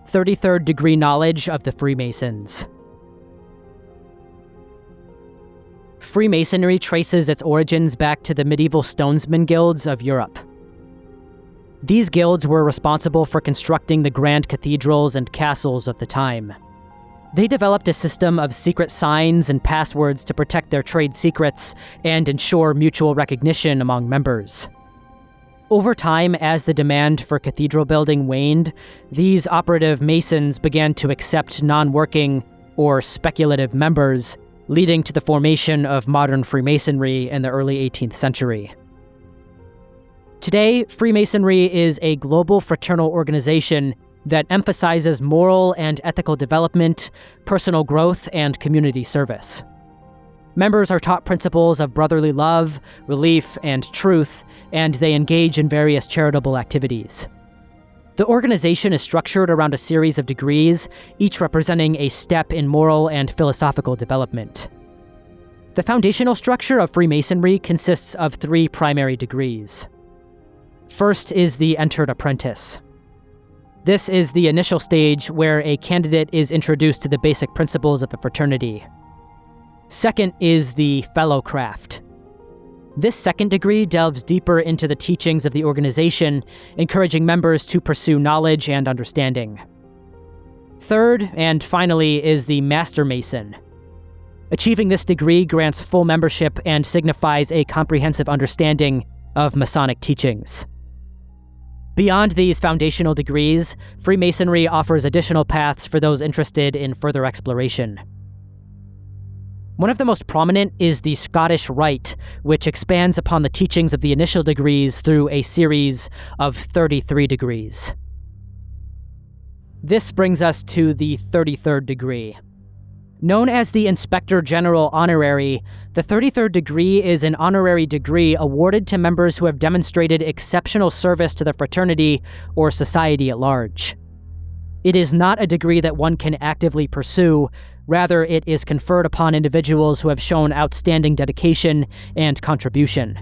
Thirty-third degree knowledge of the Freemasons. Freemasonry traces its origins back to the medieval stonesman guilds of Europe. These guilds were responsible for constructing the grand cathedrals and castles of the time. They developed a system of secret signs and passwords to protect their trade secrets and ensure mutual recognition among members. Over time, as the demand for cathedral building waned, these operative masons began to accept non-working or speculative members, leading to the formation of modern Freemasonry in the early 18th century. Today, Freemasonry is a global fraternal organization that emphasizes moral and ethical development, personal growth, and community service. Members are taught principles of brotherly love, relief, and truth, and they engage in various charitable activities. The organization is structured around a series of degrees, each representing a step in moral and philosophical development. The foundational structure of Freemasonry consists of 3 primary degrees. First is the entered apprentice. This is the initial stage where a candidate is introduced to the basic principles of the fraternity. Second is the fellowcraft. This second degree delves deeper into the teachings of the organization, encouraging members to pursue knowledge and understanding. Third, and finally, is the Master Mason. Achieving this degree grants full membership and signifies a comprehensive understanding of Masonic teachings. Beyond these foundational degrees, Freemasonry offers additional paths for those interested in further exploration. One of the most prominent is the Scottish Rite, which expands upon the teachings of the initial degrees through a series of 33 degrees. This brings us to the 33rd degree. Known as the Inspector General Honorary, the 33rd degree is an honorary degree awarded to members who have demonstrated exceptional service to the fraternity or society at large. It is not a degree that one can actively pursue. Rather, it is conferred upon individuals who have shown outstanding dedication and contribution.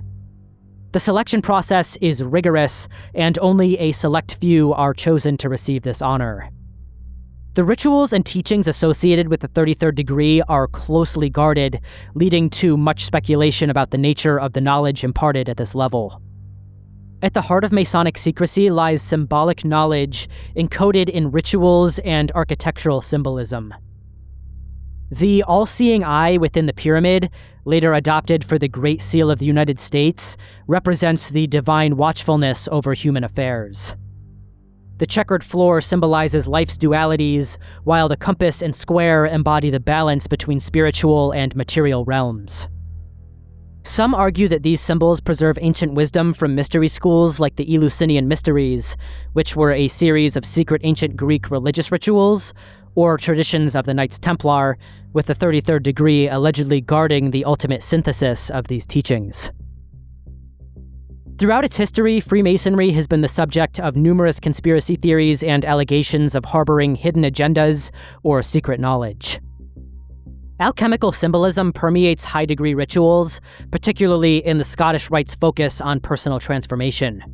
The selection process is rigorous, and only a select few are chosen to receive this honor. The rituals and teachings associated with the 33rd degree are closely guarded, leading to much speculation about the nature of the knowledge imparted at this level. At the heart of Masonic secrecy lies symbolic knowledge encoded in rituals and architectural symbolism. The all-seeing eye within the pyramid, later adopted for the Great Seal of the United States, represents the divine watchfulness over human affairs. The checkered floor symbolizes life's dualities, while the compass and square embody the balance between spiritual and material realms. Some argue that these symbols preserve ancient wisdom from mystery schools like the Eleusinian Mysteries, which were a series of secret ancient Greek religious rituals, or traditions of the Knights Templar, with the 33rd degree allegedly guarding the ultimate synthesis of these teachings. Throughout its history, Freemasonry has been the subject of numerous conspiracy theories and allegations of harboring hidden agendas or secret knowledge. Alchemical symbolism permeates high-degree rituals, particularly in the Scottish Rite's focus on personal transformation.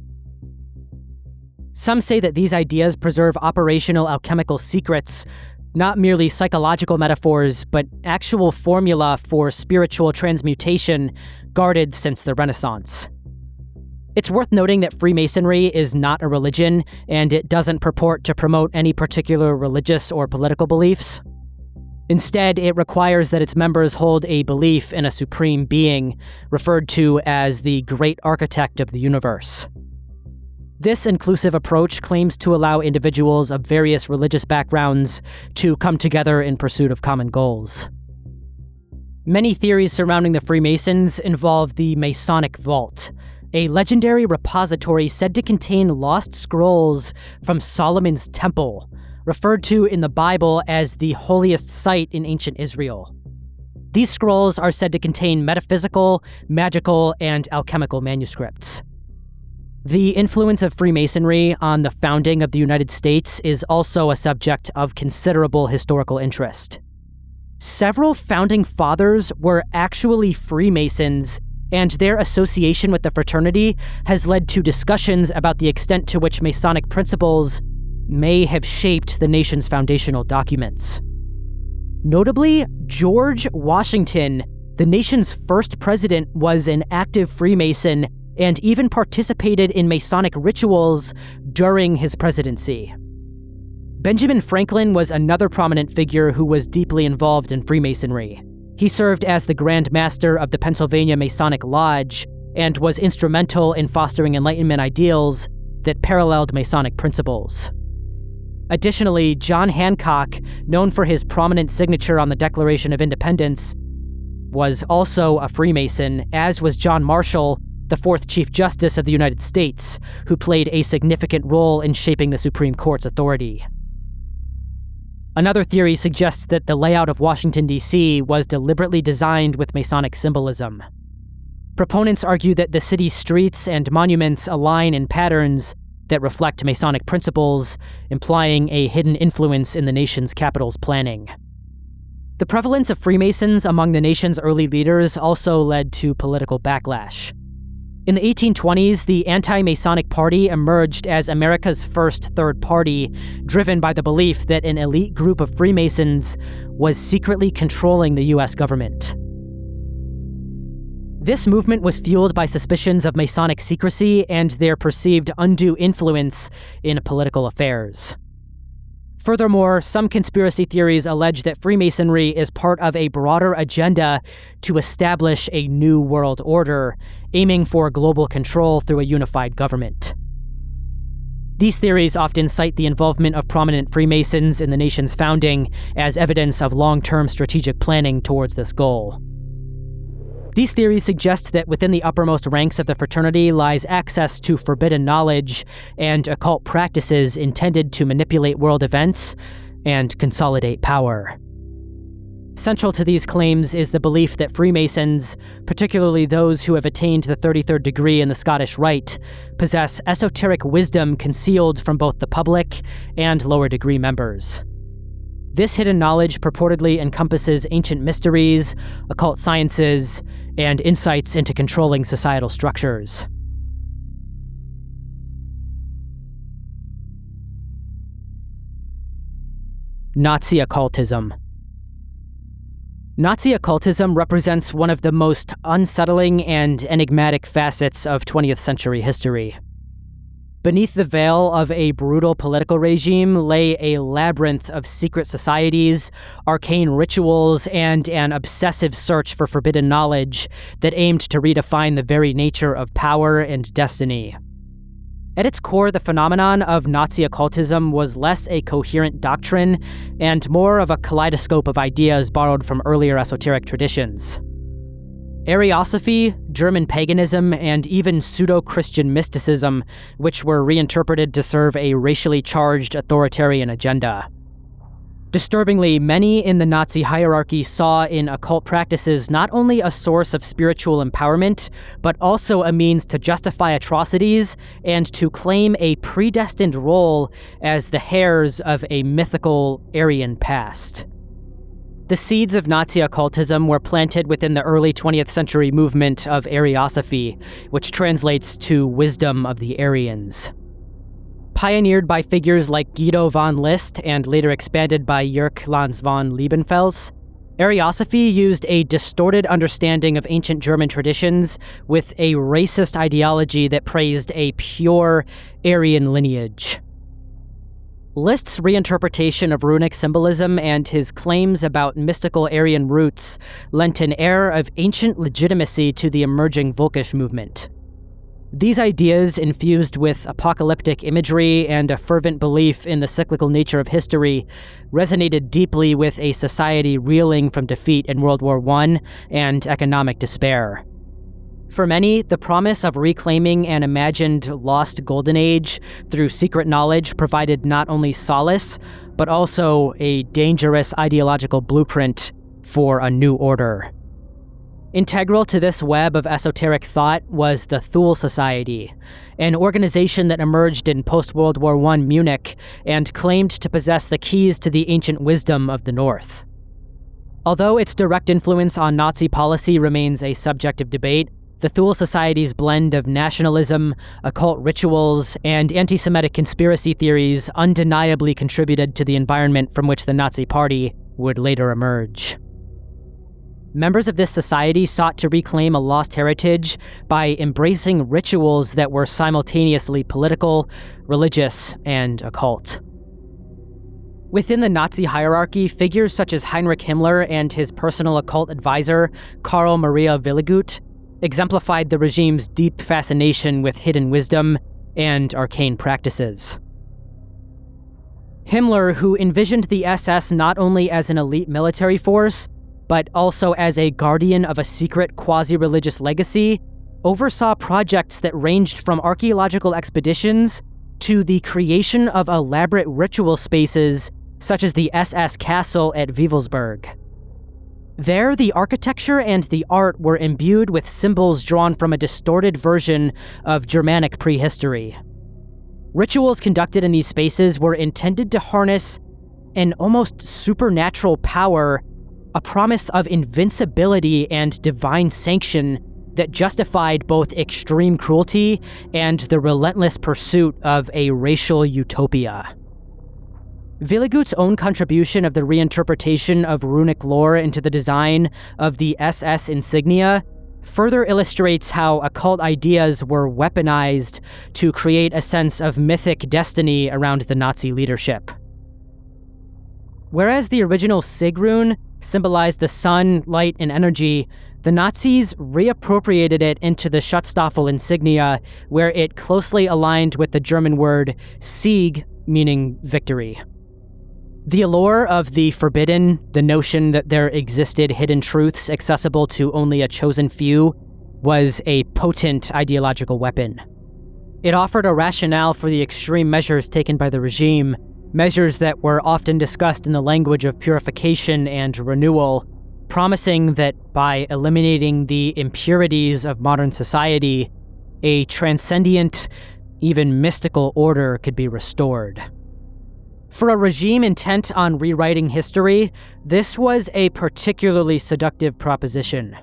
Some say that these ideas preserve operational alchemical secrets, not merely psychological metaphors, but actual formula for spiritual transmutation guarded since the Renaissance. It's worth noting that Freemasonry is not a religion, and it doesn't purport to promote any particular religious or political beliefs. Instead, it requires that its members hold a belief in a supreme being, referred to as the Great Architect of the Universe. This inclusive approach claims to allow individuals of various religious backgrounds to come together in pursuit of common goals. Many theories surrounding the Freemasons involve the Masonic Vault, a legendary repository said to contain lost scrolls from Solomon's Temple, referred to in the Bible as the holiest site in ancient Israel. These scrolls are said to contain metaphysical, magical, and alchemical manuscripts. The influence of Freemasonry on the founding of the United States is also a subject of considerable historical interest. Several founding fathers were actually Freemasons, and their association with the fraternity has led to discussions about the extent to which Masonic principles may have shaped the nation's foundational documents. Notably, George Washington, the nation's first president, was an active Freemason and even participated in Masonic rituals during his presidency. Benjamin Franklin was another prominent figure who was deeply involved in Freemasonry. He served as the Grand Master of the Pennsylvania Masonic Lodge and was instrumental in fostering Enlightenment ideals that paralleled Masonic principles. Additionally, John Hancock, known for his prominent signature on the Declaration of Independence, was also a Freemason, as was John Marshall, the fourth Chief Justice of the United States, who played a significant role in shaping the Supreme Court's authority. Another theory suggests that the layout of Washington, D.C. was deliberately designed with Masonic symbolism. Proponents argue that the city's streets and monuments align in patterns that reflect Masonic principles, implying a hidden influence in the nation's capital's planning. The prevalence of Freemasons among the nation's early leaders also led to political backlash. In the 1820s, the Anti-Masonic Party emerged as America's first third party, driven by the belief that an elite group of Freemasons was secretly controlling the U.S. government. This movement was fueled by suspicions of Masonic secrecy and their perceived undue influence in political affairs. Furthermore, some conspiracy theories allege that Freemasonry is part of a broader agenda to establish a new world order, aiming for global control through a unified government. These theories often cite the involvement of prominent Freemasons in the nation's founding as evidence of long-term strategic planning towards this goal. These theories suggest that within the uppermost ranks of the fraternity lies access to forbidden knowledge and occult practices intended to manipulate world events and consolidate power. Central to these claims is the belief that Freemasons, particularly those who have attained the 33rd degree in the Scottish Rite, possess esoteric wisdom concealed from both the public and lower degree members. This hidden knowledge purportedly encompasses ancient mysteries, occult sciences, and insights into controlling societal structures. Nazi occultism. Nazi occultism represents one of the most unsettling and enigmatic facets of 20th century history. Beneath the veil of a brutal political regime lay a labyrinth of secret societies, arcane rituals, and an obsessive search for forbidden knowledge that aimed to redefine the very nature of power and destiny. At its core, the phenomenon of Nazi occultism was less a coherent doctrine and more of a kaleidoscope of ideas borrowed from earlier esoteric traditions. Ariosophy, German paganism, and even pseudo-Christian mysticism, which were reinterpreted to serve a racially charged authoritarian agenda. Disturbingly, many in the Nazi hierarchy saw in occult practices not only a source of spiritual empowerment, but also a means to justify atrocities and to claim a predestined role as the heirs of a mythical Aryan past. The seeds of Nazi occultism were planted within the early 20th century movement of Ariosophy, which translates to wisdom of the Aryans. Pioneered by figures like Guido von List and later expanded by Jörg Lanz von Liebenfels, Ariosophy used a distorted understanding of ancient German traditions with a racist ideology that praised a pure Aryan lineage. List's reinterpretation of runic symbolism and his claims about mystical Aryan roots lent an air of ancient legitimacy to the emerging Volkisch movement. These ideas, infused with apocalyptic imagery and a fervent belief in the cyclical nature of history, resonated deeply with a society reeling from defeat in World War I and economic despair. For many, the promise of reclaiming an imagined lost golden age through secret knowledge provided not only solace, but also a dangerous ideological blueprint for a new order. Integral to this web of esoteric thought was the Thule Society, an organization that emerged in post-World War I Munich and claimed to possess the keys to the ancient wisdom of the North. Although its direct influence on Nazi policy remains a subject of debate, the Thule Society's blend of nationalism, occult rituals, and anti-Semitic conspiracy theories undeniably contributed to the environment from which the Nazi Party would later emerge. Members of this society sought to reclaim a lost heritage by embracing rituals that were simultaneously political, religious, and occult. Within the Nazi hierarchy, figures such as Heinrich Himmler and his personal occult advisor, Karl Maria Willigut, exemplified the regime's deep fascination with hidden wisdom and arcane practices. Himmler, who envisioned the SS not only as an elite military force, but also as a guardian of a secret quasi-religious legacy, oversaw projects that ranged from archaeological expeditions to the creation of elaborate ritual spaces such as the SS Castle at Wewelsburg. There, the architecture and the art were imbued with symbols drawn from a distorted version of Germanic prehistory. Rituals conducted in these spaces were intended to harness an almost supernatural power, a promise of invincibility and divine sanction that justified both extreme cruelty and the relentless pursuit of a racial utopia. Willigut's own contribution of the reinterpretation of runic lore into the design of the SS insignia further illustrates how occult ideas were weaponized to create a sense of mythic destiny around the Nazi leadership. Whereas the original Sig rune symbolized the sun, light, and energy, the Nazis reappropriated it into the Schutzstaffel insignia, where it closely aligned with the German word Sieg, meaning victory. The allure of the forbidden, the notion that there existed hidden truths accessible to only a chosen few, was a potent ideological weapon. It offered a rationale for the extreme measures taken by the regime, measures that were often discussed in the language of purification and renewal, promising that by eliminating the impurities of modern society, a transcendent, even mystical order could be restored. For a regime intent on rewriting history, this was a particularly seductive proposition.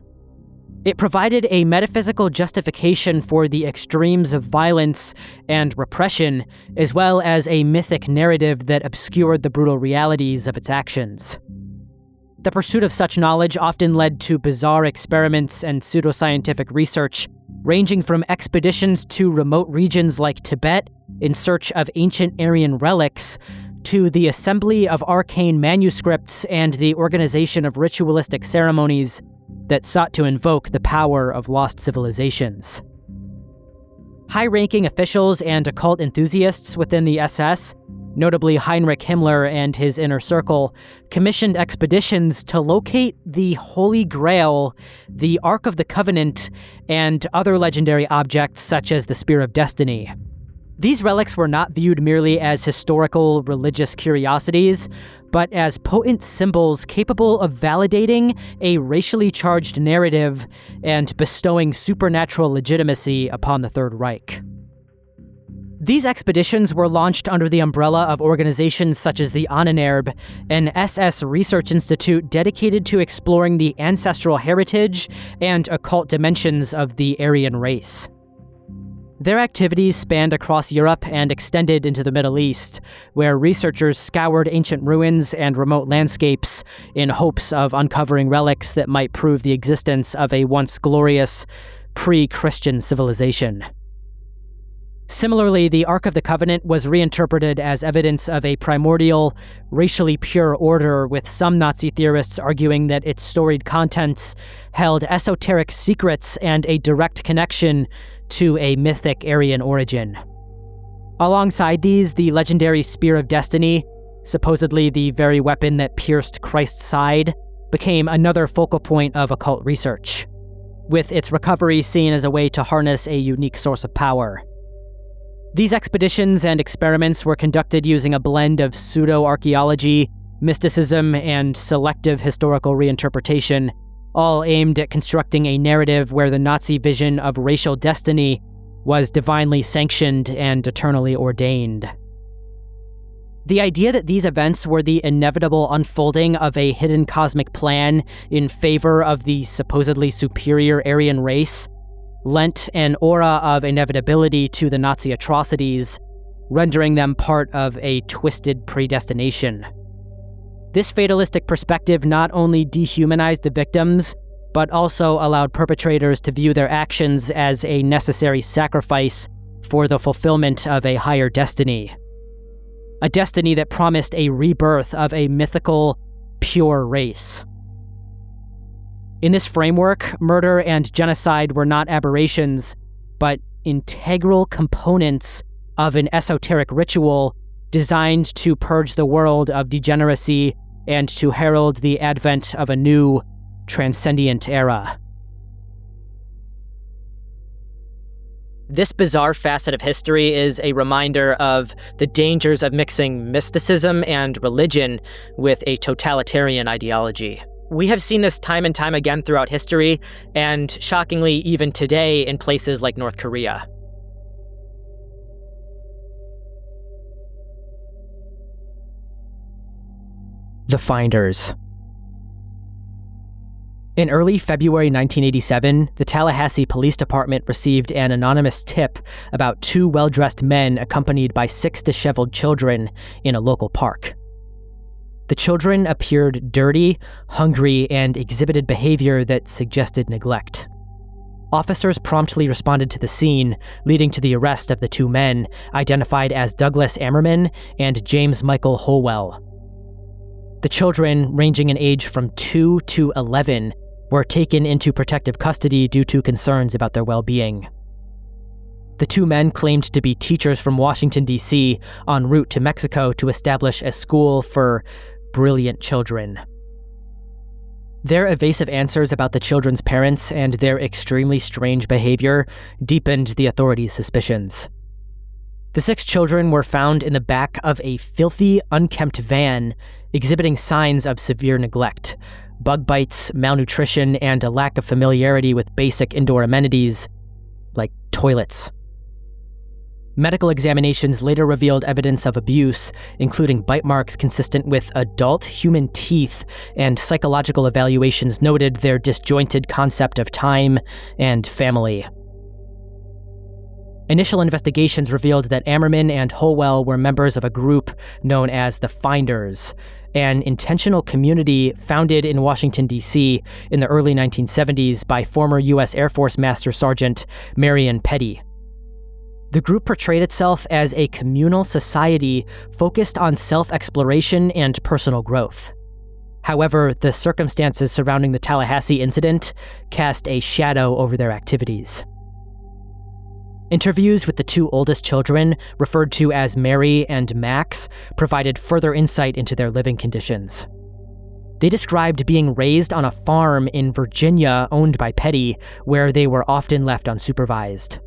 It provided a metaphysical justification for the extremes of violence and repression, as well as a mythic narrative that obscured the brutal realities of its actions. The pursuit of such knowledge often led to bizarre experiments and pseudoscientific research, ranging from expeditions to remote regions like Tibet in search of ancient Aryan relics, to the assembly of arcane manuscripts and the organization of ritualistic ceremonies that sought to invoke the power of lost civilizations. High-ranking officials and occult enthusiasts within the SS, notably Heinrich Himmler and his inner circle, commissioned expeditions to locate the Holy Grail, the Ark of the Covenant, and other legendary objects such as the Spear of Destiny. These relics were not viewed merely as historical religious curiosities, but as potent symbols capable of validating a racially charged narrative and bestowing supernatural legitimacy upon the Third Reich. These expeditions were launched under the umbrella of organizations such as the Ahnenerbe, an SS research institute dedicated to exploring the ancestral heritage and occult dimensions of the Aryan race. Their activities spanned across Europe and extended into the Middle East, where researchers scoured ancient ruins and remote landscapes in hopes of uncovering relics that might prove the existence of a once glorious, pre-Christian civilization. Similarly, the Ark of the Covenant was reinterpreted as evidence of a primordial, racially pure order, with some Nazi theorists arguing that its storied contents held esoteric secrets and a direct connection to a mythic Aryan origin. Alongside these, the legendary Spear of Destiny, supposedly the very weapon that pierced Christ's side, became another focal point of occult research, with its recovery seen as a way to harness a unique source of power. These expeditions and experiments were conducted using a blend of pseudo-archaeology, mysticism, and selective historical reinterpretation, all aimed at constructing a narrative where the Nazi vision of racial destiny was divinely sanctioned and eternally ordained. The idea that these events were the inevitable unfolding of a hidden cosmic plan in favor of the supposedly superior Aryan race lent an aura of inevitability to the Nazi atrocities, rendering them part of a twisted predestination. This fatalistic perspective not only dehumanized the victims, but also allowed perpetrators to view their actions as a necessary sacrifice for the fulfillment of a higher destiny. A destiny that promised a rebirth of a mythical, pure race. In this framework, murder and genocide were not aberrations, but integral components of an esoteric ritual designed to purge the world of degeneracy and to herald the advent of a new, transcendent era. This bizarre facet of history is a reminder of the dangers of mixing mysticism and religion with a totalitarian ideology. We have seen this time and time again throughout history, and shockingly even today in places like North Korea. The Finders. In early February 1987, the Tallahassee Police Department received an anonymous tip about 2 well-dressed men accompanied by 6 disheveled children in a local park. The children appeared dirty, hungry, and exhibited behavior that suggested neglect. Officers promptly responded to the scene, leading to the arrest of the 2 men, identified as Douglas Abramelin and James Michael Holwell. The children, ranging in age from 2 to 11, were taken into protective custody due to concerns about their well-being. The 2 men claimed to be teachers from Washington, D.C., en route to Mexico to establish a school for brilliant children. Their evasive answers about the children's parents and their extremely strange behavior deepened the authorities' suspicions. The 6 children were found in the back of a filthy, unkempt van, exhibiting signs of severe neglect, bug bites, malnutrition, and a lack of familiarity with basic indoor amenities, like toilets. Medical examinations later revealed evidence of abuse, including bite marks consistent with adult human teeth, and psychological evaluations noted their disjointed concept of time and family. Initial investigations revealed that Abramelin and Holwell were members of a group known as the Finders, an intentional community founded in Washington, D.C. in the early 1970s by former U.S. Air Force Master Sergeant Marion Petty. The group portrayed itself as a communal society focused on self-exploration and personal growth. However, the circumstances surrounding the Tallahassee incident cast a shadow over their activities. Interviews with the 2 oldest children, referred to as Mary and Max, provided further insight into their living conditions. They described being raised on a farm in Virginia owned by Petty, where they were often left unsupervised.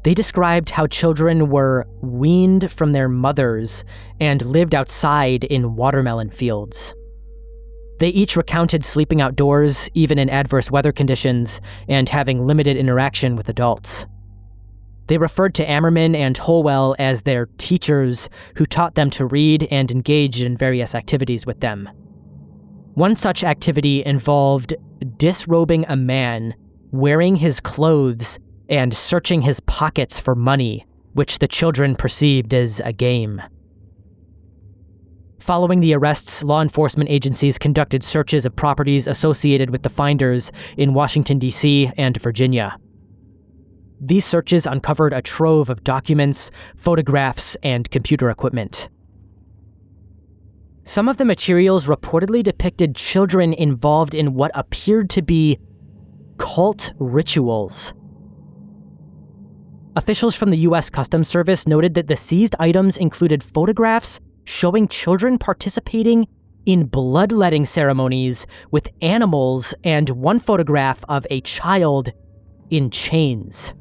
They described how children were weaned from their mothers and lived outside in watermelon fields. They each recounted sleeping outdoors, even in adverse weather conditions, and having limited interaction with adults. They referred to Abramelin and Holwell as their teachers who taught them to read and engaged in various activities with them. One such activity involved disrobing a man, wearing his clothes, and searching his pockets for money, which the children perceived as a game. Following the arrests, law enforcement agencies conducted searches of properties associated with the Finders in Washington, D.C. and Virginia. These searches uncovered a trove of documents, photographs, and computer equipment. Some of the materials reportedly depicted children involved in what appeared to be cult rituals. Officials from the U.S. Customs Service noted that the seized items included photographs showing children participating in bloodletting ceremonies with animals and one photograph of a child in chains.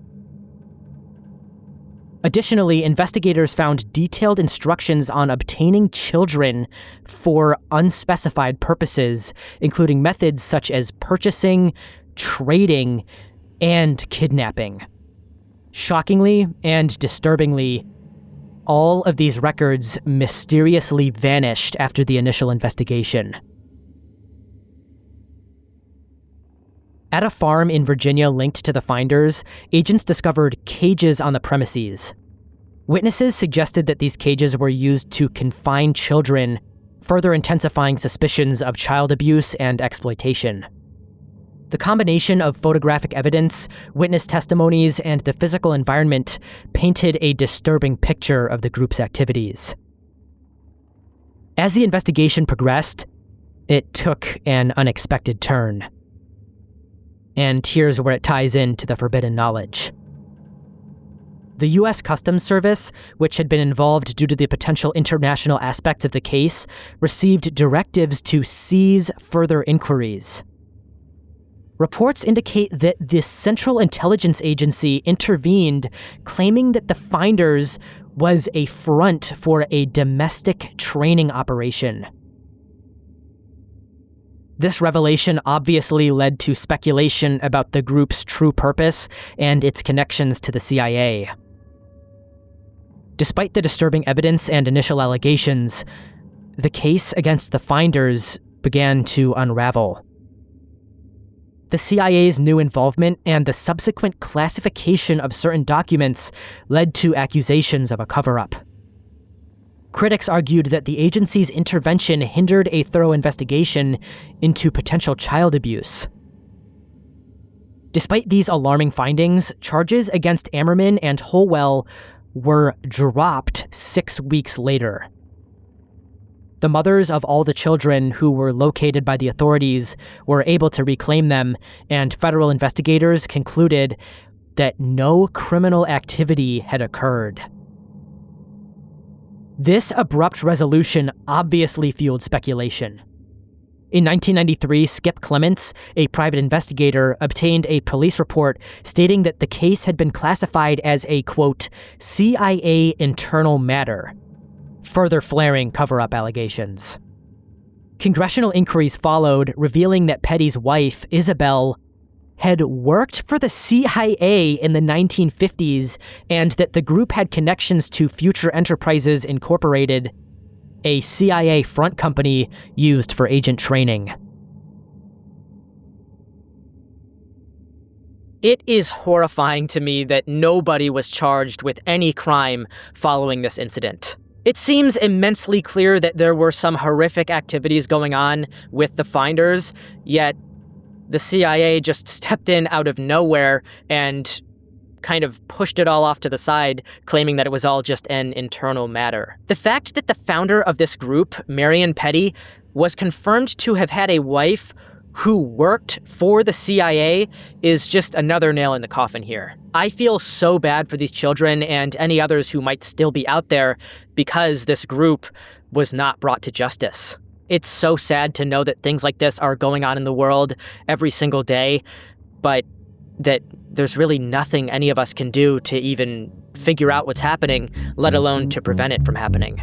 Additionally, investigators found detailed instructions on obtaining children for unspecified purposes, including methods such as purchasing, trading, and kidnapping. Shockingly and disturbingly, all of these records mysteriously vanished after the initial investigation. At a farm in Virginia linked to the finders, agents discovered cages on the premises. Witnesses suggested that these cages were used to confine children, further intensifying suspicions of child abuse and exploitation. The combination of photographic evidence, witness testimonies, and the physical environment painted a disturbing picture of the group's activities. As the investigation progressed, it took an unexpected turn. And here's where it ties into the forbidden knowledge. The U.S. Customs Service, which had been involved due to the potential international aspects of the case, received directives to cease further inquiries. Reports indicate that the Central Intelligence Agency intervened, claiming that the finders was a front for a domestic training operation. This revelation obviously led to speculation about the group's true purpose and its connections to the CIA. Despite the disturbing evidence and initial allegations, the case against the finders began to unravel. The CIA's new involvement and the subsequent classification of certain documents led to accusations of a cover-up. Critics argued that the agency's intervention hindered a thorough investigation into potential child abuse. Despite these alarming findings, charges against Abramelin and Holwell were dropped 6 weeks later. The mothers of all the children who were located by the authorities were able to reclaim them, and federal investigators concluded that no criminal activity had occurred. This abrupt resolution obviously fueled speculation. In 1993, Skip Clements, a private investigator, obtained a police report stating that the case had been classified as a, quote, CIA internal matter, further flaring cover-up allegations. Congressional inquiries followed, revealing that Petty's wife, Isabel, had worked for the CIA in the 1950s and that the group had connections to Future Enterprises Incorporated, a CIA front company used for agent training. It is horrifying to me that nobody was charged with any crime following this incident. It seems immensely clear that there were some horrific activities going on with the finders, yet the CIA just stepped in out of nowhere and kind of pushed it all off to the side, claiming that it was all just an internal matter. The fact that the founder of this group, Marion Petty, was confirmed to have had a wife who worked for the CIA is just another nail in the coffin here. I feel so bad for these children and any others who might still be out there because this group was not brought to justice. It's so sad to know that things like this are going on in the world every single day, but that there's really nothing any of us can do to even figure out what's happening, let alone to prevent it from happening.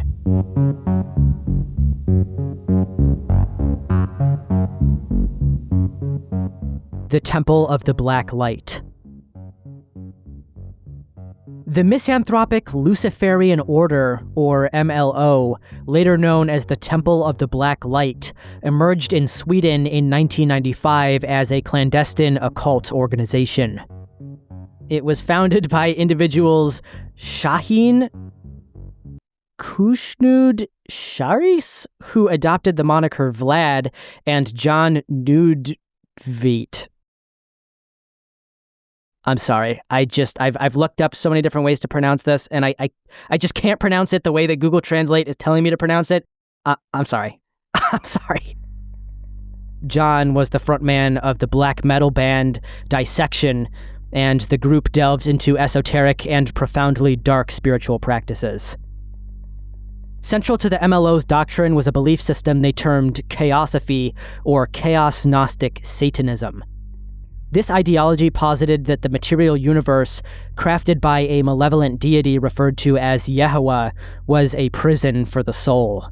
The Temple of the Black Light. The Misanthropic Luciferian Order, or MLO, later known as the Temple of the Black Light, emerged in Sweden in 1995 as a clandestine occult organization. It was founded by individuals Shahin Kushnud Sharis, who adopted the moniker Vlad, and John Nudveit. I'm sorry. I've looked up so many different ways to pronounce this, and I just can't pronounce it the way that Google Translate is telling me to pronounce it. I'm sorry. I'm sorry. John was the frontman of the black metal band Dissection, and the group delved into esoteric and profoundly dark spiritual practices. Central to the MLO's doctrine was a belief system they termed Chaosophy, or Chaos Gnostic Satanism. This ideology posited that the material universe, crafted by a malevolent deity referred to as Yahweh, was a prison for the soul.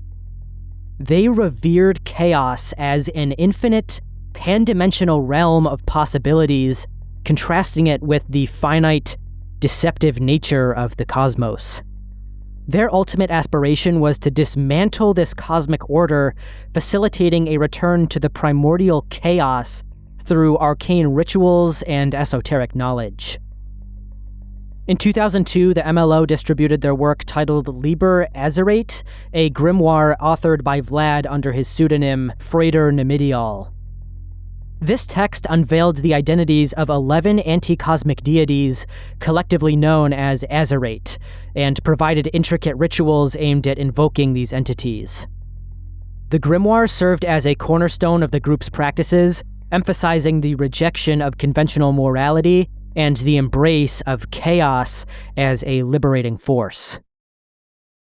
They revered chaos as an infinite, pan-dimensional realm of possibilities, contrasting it with the finite, deceptive nature of the cosmos. Their ultimate aspiration was to dismantle this cosmic order, facilitating a return to the primordial chaos through arcane rituals and esoteric knowledge. In 2002, the MLO distributed their work titled Liber Azerate, a grimoire authored by Vlad under his pseudonym Frater Namidial. This text unveiled the identities of 11 anti-cosmic deities, collectively known as Azerate, and provided intricate rituals aimed at invoking these entities. The grimoire served as a cornerstone of the group's practices, emphasizing the rejection of conventional morality and the embrace of chaos as a liberating force.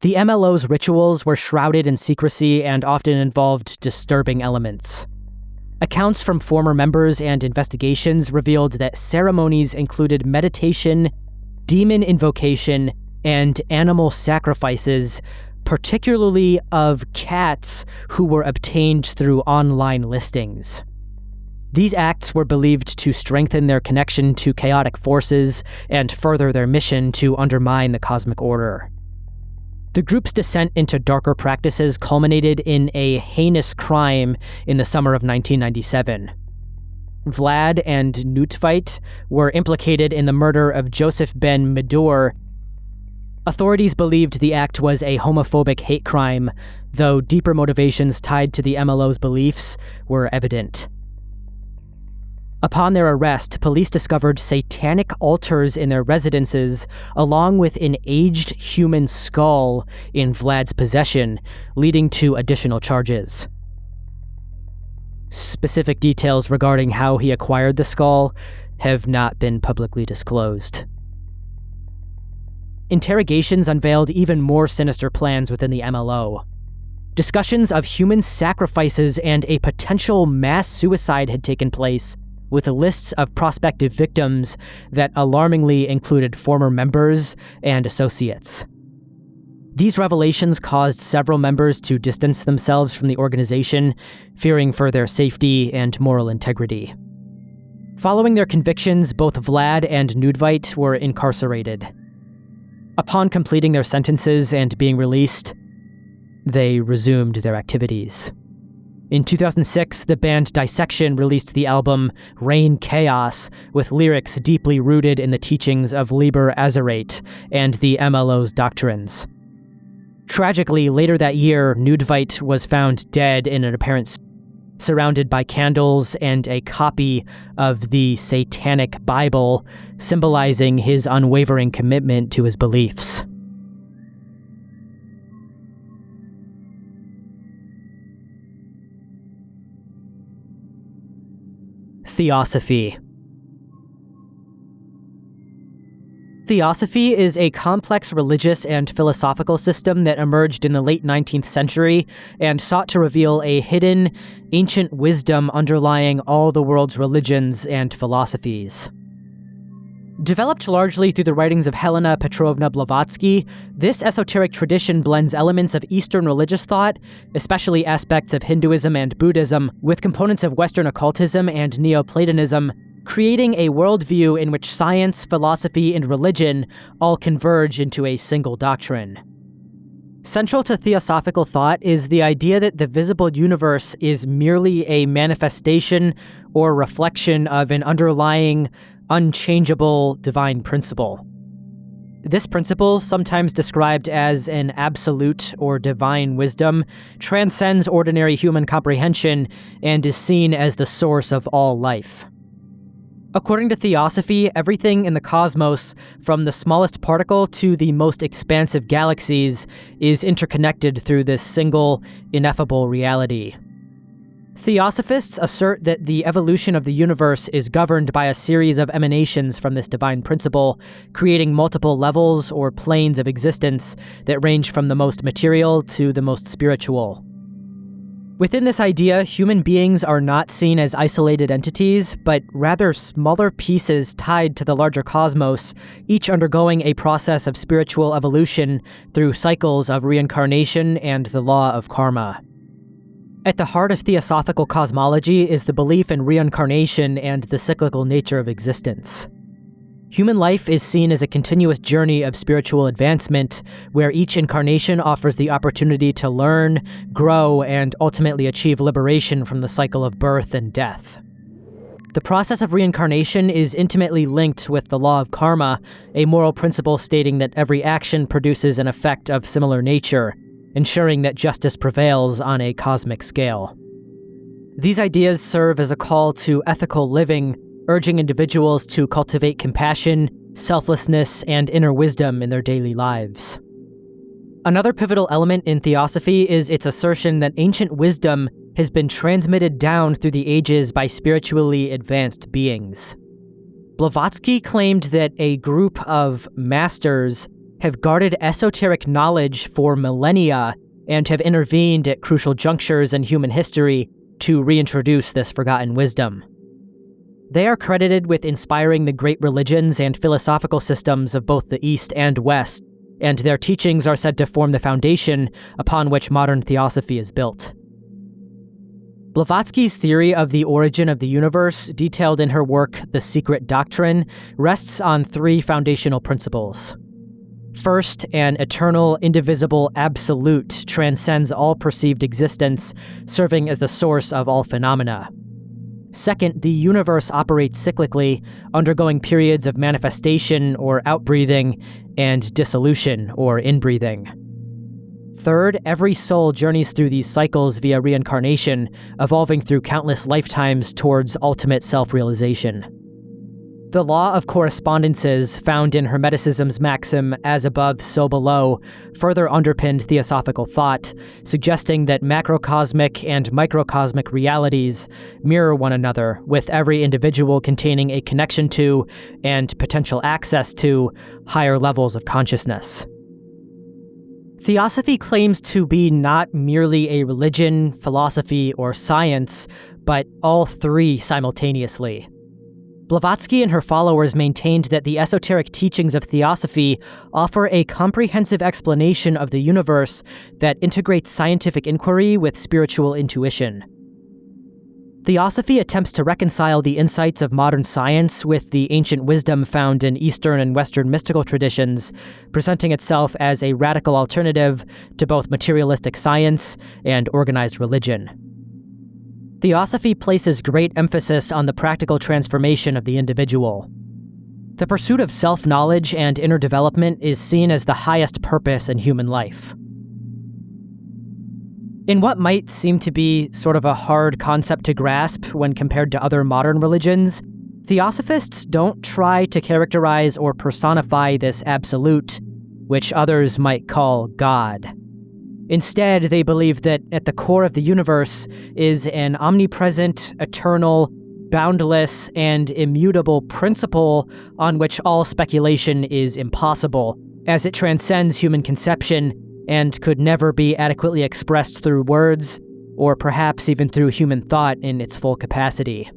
The MLO's rituals were shrouded in secrecy and often involved disturbing elements. Accounts from former members and investigations revealed that ceremonies included meditation, demon invocation, and animal sacrifices, particularly of cats who were obtained through online listings. These acts were believed to strengthen their connection to chaotic forces and further their mission to undermine the cosmic order. The group's descent into darker practices culminated in a heinous crime in the summer of 1997. Vlad and Nutvite were implicated in the murder of Joseph Ben Medour. Authorities believed the act was a homophobic hate crime, though deeper motivations tied to the MLO's beliefs were evident. Upon their arrest, police discovered satanic altars in their residences, along with an aged human skull in Vlad's possession, leading to additional charges. Specific details regarding how he acquired the skull have not been publicly disclosed. Interrogations unveiled even more sinister plans within the MLO. Discussions of human sacrifices and a potential mass suicide had taken place, with lists of prospective victims that alarmingly included former members and associates. These revelations caused several members to distance themselves from the organization, fearing for their safety and moral integrity. Following their convictions, both Vlad and Nutvite were incarcerated. Upon completing their sentences and being released, they resumed their activities. In 2006, the band Dissection released the album Rain Chaos, with lyrics deeply rooted in the teachings of Liber Azerate and the MLO's doctrines. Tragically, later that year, Nutvite was found dead in an apparent surrounded by candles and a copy of the Satanic Bible, symbolizing his unwavering commitment to his beliefs. Theosophy. Theosophy is a complex religious and philosophical system that emerged in the late 19th century and sought to reveal a hidden, ancient wisdom underlying all the world's religions and philosophies. Developed largely through the writings of Helena Petrovna Blavatsky, this esoteric tradition blends elements of Eastern religious thought, especially aspects of Hinduism and Buddhism, with components of Western occultism and Neoplatonism, creating a worldview in which science, philosophy, and religion all converge into a single doctrine. Central to theosophical thought is the idea that the visible universe is merely a manifestation or reflection of an underlying, unchangeable divine principle. This principle, sometimes described as an absolute or divine wisdom, transcends ordinary human comprehension and is seen as the source of all life. According to Theosophy, everything in the cosmos, from the smallest particle to the most expansive galaxies, is interconnected through this single, ineffable reality. Theosophists assert that the evolution of the universe is governed by a series of emanations from this divine principle, creating multiple levels or planes of existence that range from the most material to the most spiritual. Within this idea, human beings are not seen as isolated entities, but rather smaller pieces tied to the larger cosmos, each undergoing a process of spiritual evolution through cycles of reincarnation and the law of karma. At the heart of theosophical cosmology is the belief in reincarnation and the cyclical nature of existence. Human life is seen as a continuous journey of spiritual advancement, where each incarnation offers the opportunity to learn, grow, and ultimately achieve liberation from the cycle of birth and death. The process of reincarnation is intimately linked with the law of karma, a moral principle stating that every action produces an effect of similar nature, ensuring that justice prevails on a cosmic scale. These ideas serve as a call to ethical living, urging individuals to cultivate compassion, selflessness, and inner wisdom in their daily lives. Another pivotal element in Theosophy is its assertion that ancient wisdom has been transmitted down through the ages by spiritually advanced beings. Blavatsky claimed that a group of masters have guarded esoteric knowledge for millennia and have intervened at crucial junctures in human history to reintroduce this forgotten wisdom. They are credited with inspiring the great religions and philosophical systems of both the East and West, and their teachings are said to form the foundation upon which modern theosophy is built. Blavatsky's theory of the origin of the universe, detailed in her work The Secret Doctrine, rests on three foundational principles. First, an eternal, indivisible absolute transcends all perceived existence, serving as the source of all phenomena. Second, the universe operates cyclically, undergoing periods of manifestation or outbreathing and dissolution or inbreathing. Third, every soul journeys through these cycles via reincarnation, evolving through countless lifetimes towards ultimate self-realization. The law of correspondences, found in Hermeticism's maxim, as above, so below, further underpinned theosophical thought, suggesting that macrocosmic and microcosmic realities mirror one another, with every individual containing a connection to, and potential access to, higher levels of consciousness. Theosophy claims to be not merely a religion, philosophy, or science, but all three simultaneously. Blavatsky and her followers maintained that the esoteric teachings of Theosophy offer a comprehensive explanation of the universe that integrates scientific inquiry with spiritual intuition. Theosophy attempts to reconcile the insights of modern science with the ancient wisdom found in Eastern and Western mystical traditions, presenting itself as a radical alternative to both materialistic science and organized religion. Theosophy places great emphasis on the practical transformation of the individual. The pursuit of self-knowledge and inner development is seen as the highest purpose in human life. In what might seem to be sort of a hard concept to grasp when compared to other modern religions, Theosophists don't try to characterize or personify this absolute, which others might call God. Instead, they believe that at the core of the universe is an omnipresent, eternal, boundless, and immutable principle on which all speculation is impossible, as it transcends human conception and could never be adequately expressed through words, or perhaps even through human thought in its full capacity.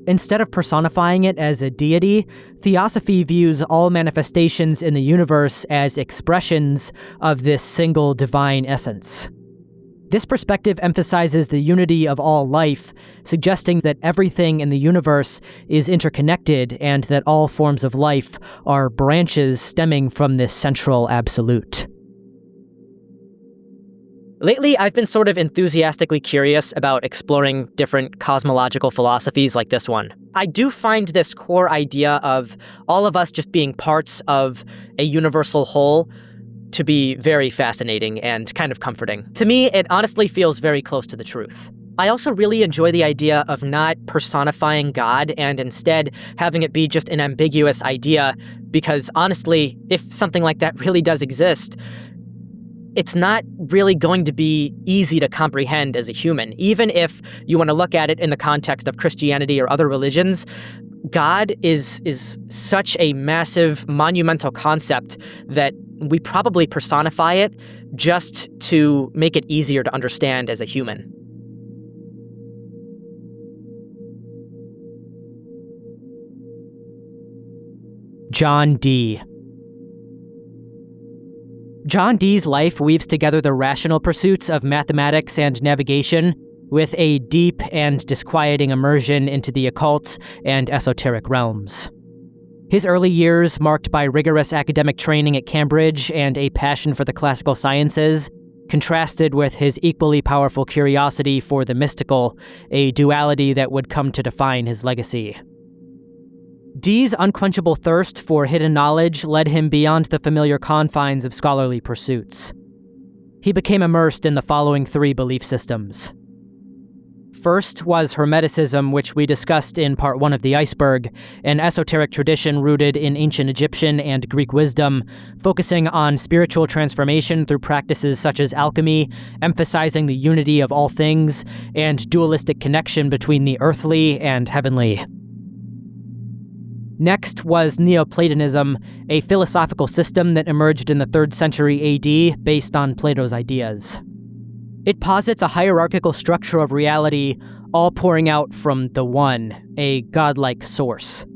Instead of personifying it as a deity, Theosophy views all manifestations in the universe as expressions of this single divine essence. This perspective emphasizes the unity of all life, suggesting that everything in the universe is interconnected and that all forms of life are branches stemming from this central absolute. Lately, I've been sort of enthusiastically curious about exploring different cosmological philosophies like this one. I do find this core idea of all of us just being parts of a universal whole to be very fascinating and kind of comforting. To me, it honestly feels very close to the truth. I also really enjoy the idea of not personifying God and instead having it be just an ambiguous idea, because honestly, if something like that really does exist, it's not really going to be easy to comprehend as a human. Even if you want to look at it in the context of Christianity or other religions, God is such a massive, monumental concept that we probably personify it just to make it easier to understand as a human. John Dee. John Dee's life weaves together the rational pursuits of mathematics and navigation with a deep and disquieting immersion into the occult and esoteric realms. His early years, marked by rigorous academic training at Cambridge and a passion for the classical sciences, contrasted with his equally powerful curiosity for the mystical, a duality that would come to define his legacy. Dee's unquenchable thirst for hidden knowledge led him beyond the familiar confines of scholarly pursuits. He became immersed in the following three belief systems. First was Hermeticism, which we discussed in part 1 of the Iceberg, an esoteric tradition rooted in ancient Egyptian and Greek wisdom, focusing on spiritual transformation through practices such as alchemy, emphasizing the unity of all things, and dualistic connection between the earthly and heavenly. Next was Neoplatonism, a philosophical system that emerged in the 3rd century AD based on Plato's ideas. It posits a hierarchical structure of reality, all pouring out from the One, a godlike source.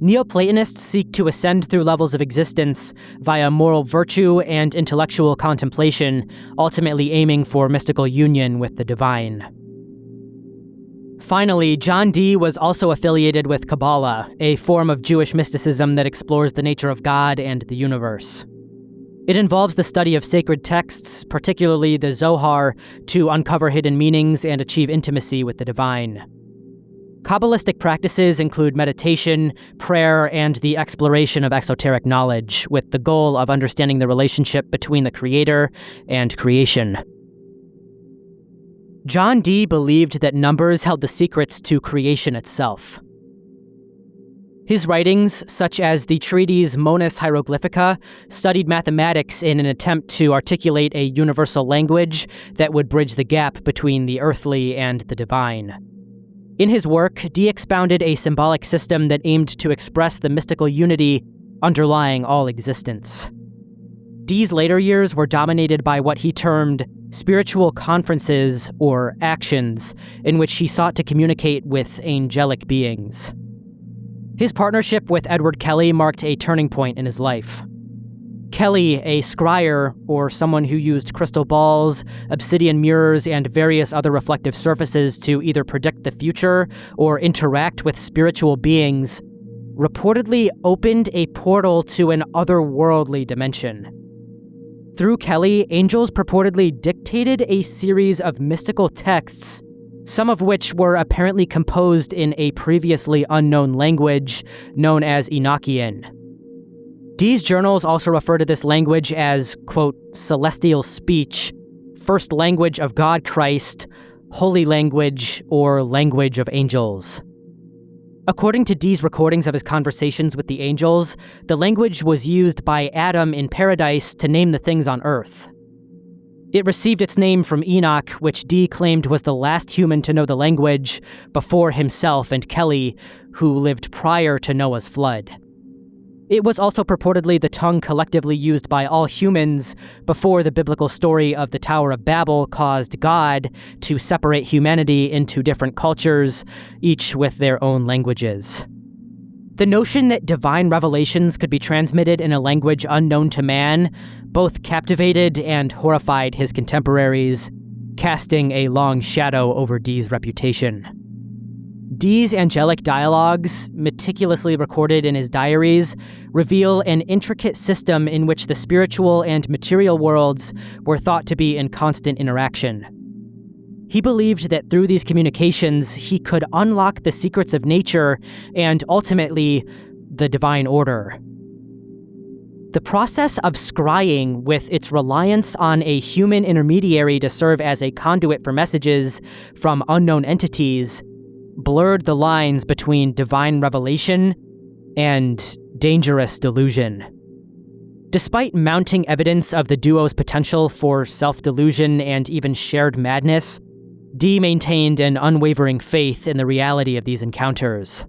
Neoplatonists seek to ascend through levels of existence via moral virtue and intellectual contemplation, ultimately aiming for mystical union with the divine. Finally, John Dee was also affiliated with Kabbalah, a form of Jewish mysticism that explores the nature of God and the universe. It involves the study of sacred texts, particularly the Zohar, to uncover hidden meanings and achieve intimacy with the divine. Kabbalistic practices include meditation, prayer, and the exploration of esoteric knowledge, with the goal of understanding the relationship between the Creator and creation. John Dee believed that numbers held the secrets to creation itself. His writings, such as the treatise Monis Hieroglyphica, studied mathematics in an attempt to articulate a universal language that would bridge the gap between the earthly and the divine. In his work, Dee expounded a symbolic system that aimed to express the mystical unity underlying all existence. Dee's later years were dominated by what he termed spiritual conferences or actions, in which he sought to communicate with angelic beings. His partnership with Edward Kelly marked a turning point in his life. Kelly, a scryer, or someone who used crystal balls, obsidian mirrors, and various other reflective surfaces to either predict the future or interact with spiritual beings, reportedly opened a portal to an otherworldly dimension. Through Kelly, angels purportedly dictated a series of mystical texts, some of which were apparently composed in a previously unknown language known as Enochian. Dee's journals also refer to this language as, quote, celestial speech, first language of God Christ, holy language, or language of angels. According to Dee's recordings of his conversations with the angels, the language was used by Adam in paradise to name the things on earth. It received its name from Enoch, which Dee claimed was the last human to know the language before himself and Kelly, who lived prior to Noah's flood. It was also purportedly the tongue collectively used by all humans before the biblical story of the Tower of Babel caused God to separate humanity into different cultures, each with their own languages. The notion that divine revelations could be transmitted in a language unknown to man both captivated and horrified his contemporaries, casting a long shadow over Dee's reputation. Dee's angelic dialogues, meticulously recorded in his diaries, reveal an intricate system in which the spiritual and material worlds were thought to be in constant interaction. He believed that through these communications, he could unlock the secrets of nature and, ultimately, the divine order. The process of scrying, with its reliance on a human intermediary to serve as a conduit for messages from unknown entities, blurred the lines between divine revelation and dangerous delusion. Despite mounting evidence of the duo's potential for self-delusion and even shared madness, Dee maintained an unwavering faith in the reality of these encounters.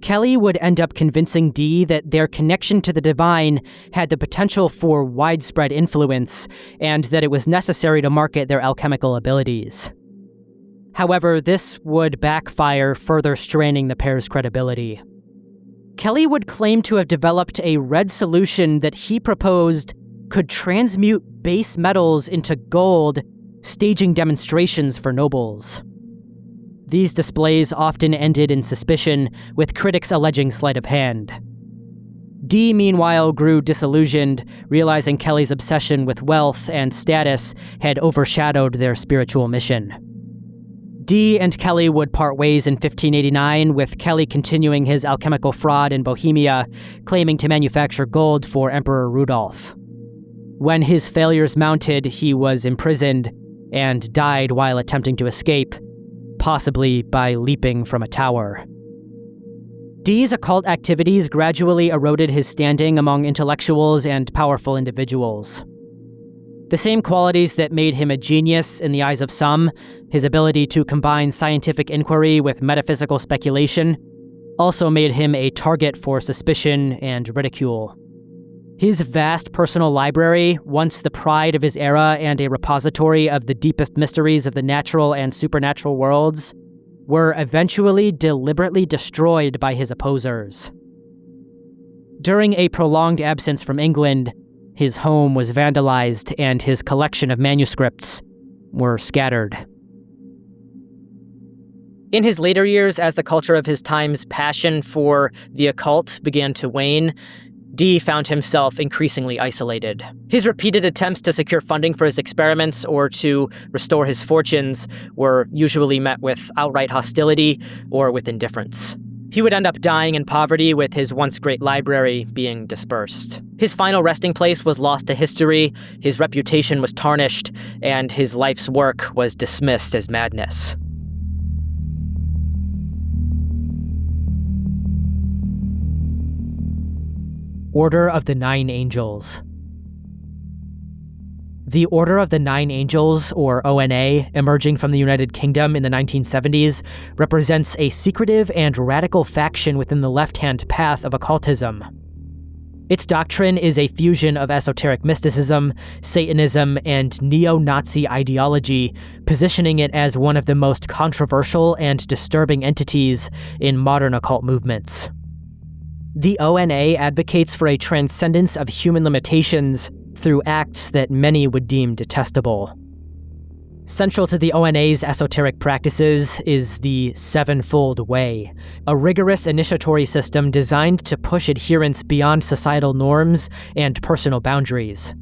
Kelly would end up convincing Dee that their connection to the divine had the potential for widespread influence, and that it was necessary to market their alchemical abilities. However, this would backfire, further straining the pair's credibility. Kelly would claim to have developed a red solution that he proposed could transmute base metals into gold, staging demonstrations for nobles. These displays often ended in suspicion, with critics alleging sleight of hand. Dee, meanwhile, grew disillusioned, realizing Kelly's obsession with wealth and status had overshadowed their spiritual mission. Dee and Kelly would part ways in 1589, with Kelly continuing his alchemical fraud in Bohemia, claiming to manufacture gold for Emperor Rudolph. When his failures mounted, he was imprisoned and died while attempting to escape, possibly by leaping from a tower. Dee's occult activities gradually eroded his standing among intellectuals and powerful individuals. The same qualities that made him a genius in the eyes of some, his ability to combine scientific inquiry with metaphysical speculation, also made him a target for suspicion and ridicule. His vast personal library, once the pride of his era and a repository of the deepest mysteries of the natural and supernatural worlds, were eventually deliberately destroyed by his opposers. During a prolonged absence from England, his home was vandalized and his collection of manuscripts were scattered. In his later years, as the culture of his time's passion for the occult began to wane, Dee found himself increasingly isolated. His repeated attempts to secure funding for his experiments or to restore his fortunes were usually met with outright hostility or with indifference. He would end up dying in poverty, with his once great library being dispersed. His final resting place was lost to history, his reputation was tarnished, and his life's work was dismissed as madness. Order of the Nine Angels. The Order of the Nine Angels, or ONA, emerging from the United Kingdom in the 1970s, represents a secretive and radical faction within the left-hand path of occultism. Its doctrine is a fusion of esoteric mysticism, Satanism, and neo-Nazi ideology, positioning it as one of the most controversial and disturbing entities in modern occult movements. The ONA advocates for a transcendence of human limitations through acts that many would deem detestable. Central to the ONA's esoteric practices is the Sevenfold Way, a rigorous initiatory system designed to push adherents beyond societal norms and personal boundaries.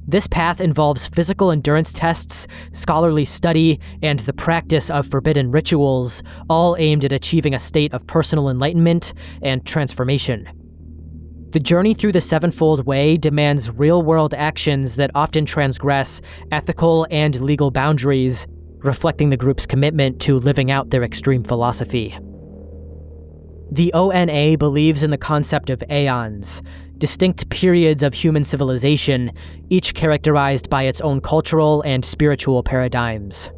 This path involves physical endurance tests, scholarly study, and the practice of forbidden rituals, all aimed at achieving a state of personal enlightenment and transformation. The journey through the Sevenfold Way demands real-world actions that often transgress ethical and legal boundaries, reflecting the group's commitment to living out their extreme philosophy. The ONA believes in the concept of aeons, distinct periods of human civilization, each characterized by its own cultural and spiritual paradigms.